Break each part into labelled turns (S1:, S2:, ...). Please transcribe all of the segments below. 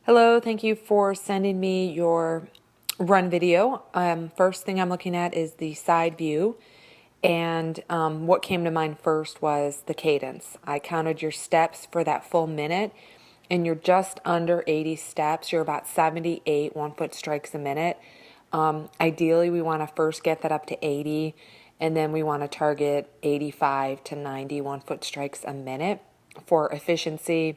S1: Hello, thank you for sending me your run video. First thing I'm looking at is the side view, and what came to mind first was the cadence. I counted your steps for that full minute, and you're just under 80 steps. You're about 78 1-foot strikes a minute. Ideally, we want to first get that up to 80, and then we want to target 85 to 90 1-foot strikes a minute for efficiency,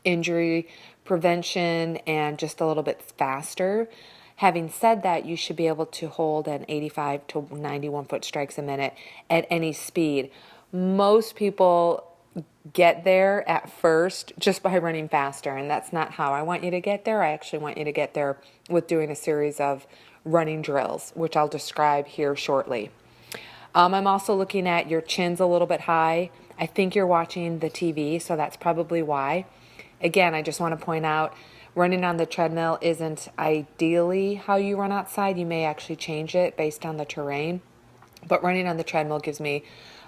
S1: injury prevention, and just a little bit faster. Having said that, you should be able to hold an 85 to 91 foot strikes a minute at any speed. Most people get there at first just by running faster, and that's not how I want you to get there. I actually want you to get there with doing a series of running drills, which I'll describe here shortly. I'm also looking at your chin's a little bit high. I think you're watching the TV, so that's probably why. Again, I just want to point out, running on the treadmill isn't ideally how you run outside. You may actually change it based on the terrain, but running on the treadmill gives me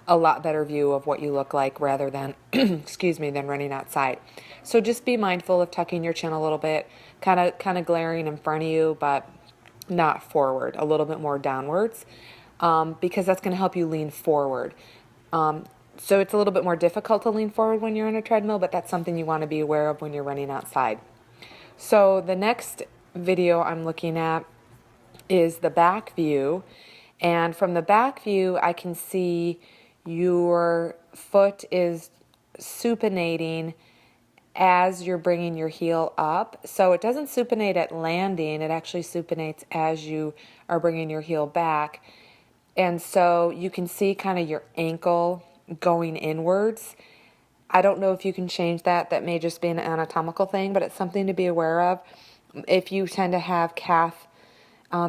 S1: a lot better view of what you look like rather than, than running outside. So just be mindful of tucking your chin a little bit, kind of glaring in front of you, but not forward, a little bit more downwards, because that's going to help you lean forward. So it's a little bit more difficult to lean forward when you're on a treadmill, but that's something you want to be aware of when you're running outside. So the next video I'm looking at is the back view. And from the back view, I can see your foot is supinating as you're bringing your heel up. So it doesn't supinate at landing, it actually supinates as you are bringing your heel back. And so you can see kind of your ankle going inwards. I don't know if you can change that. That may just be an anatomical thing, but it's something to be aware of. If you tend to have calf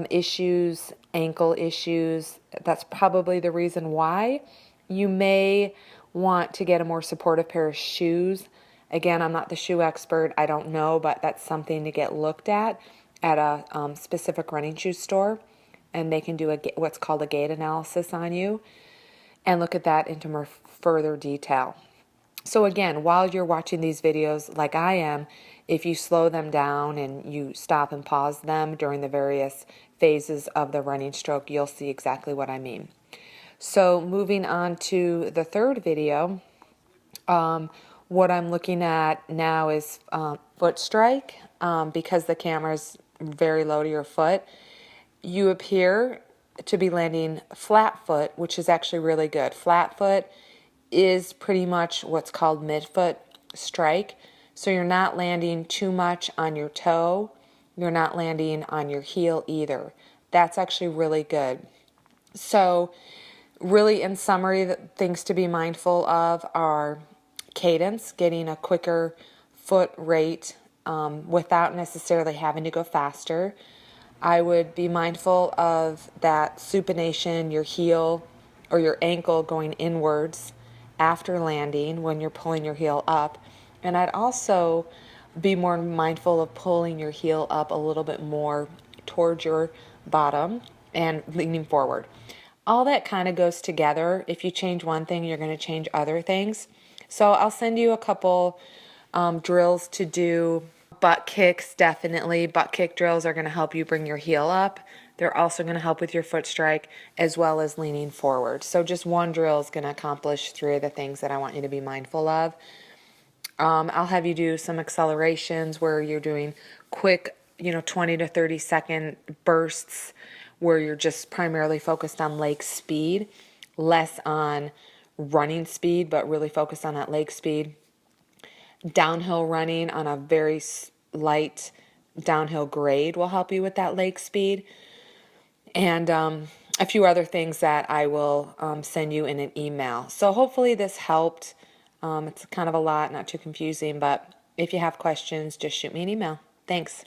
S1: issues, ankle issues, that's probably the reason why. You may want to get a more supportive pair of shoes. Again, I'm not the shoe expert. I don't know, but that's something to get looked at a specific running shoe store, and they can do what's called a gait analysis on you and look at that into more further detail. So again, while you're watching these videos like I am, if you slow them down and you stop and pause them during the various phases of the running stroke, you'll see exactly what I mean. So moving on to the third video, what I'm looking at now is foot strike. Because the camera is very low to your foot, you appear to be landing flat foot, which is actually really good. Flat foot is pretty much what's called midfoot strike. So you're not landing too much on your toe. You're not landing on your heel either. That's actually really good. So really, in summary, the things to be mindful of are cadence, getting a quicker foot rate without necessarily having to go faster. I would be mindful of that supination, your heel or your ankle going inwards after landing when you're pulling your heel up. And I'd also be more mindful of pulling your heel up a little bit more towards your bottom and leaning forward. All that kind of goes together. If you change one thing, you're going to change other things. So I'll send you a couple drills to do. Butt kicks, definitely. Butt kick drills are going to help you bring your heel up. They're also going to help with your foot strike as well as leaning forward. So just one drill is going to accomplish three of the things that I want you to be mindful of. I'll have you do some accelerations where you're doing quick, 20 to 30 second bursts where you're just primarily focused on leg speed, less on running speed, but really focused on that leg speed. Downhill running on a very light downhill grade will help you with that leg speed. And a few other things that I will send you in an email. So hopefully this helped. It's kind of a lot, not too confusing, but if you have questions, just shoot me an email. Thanks.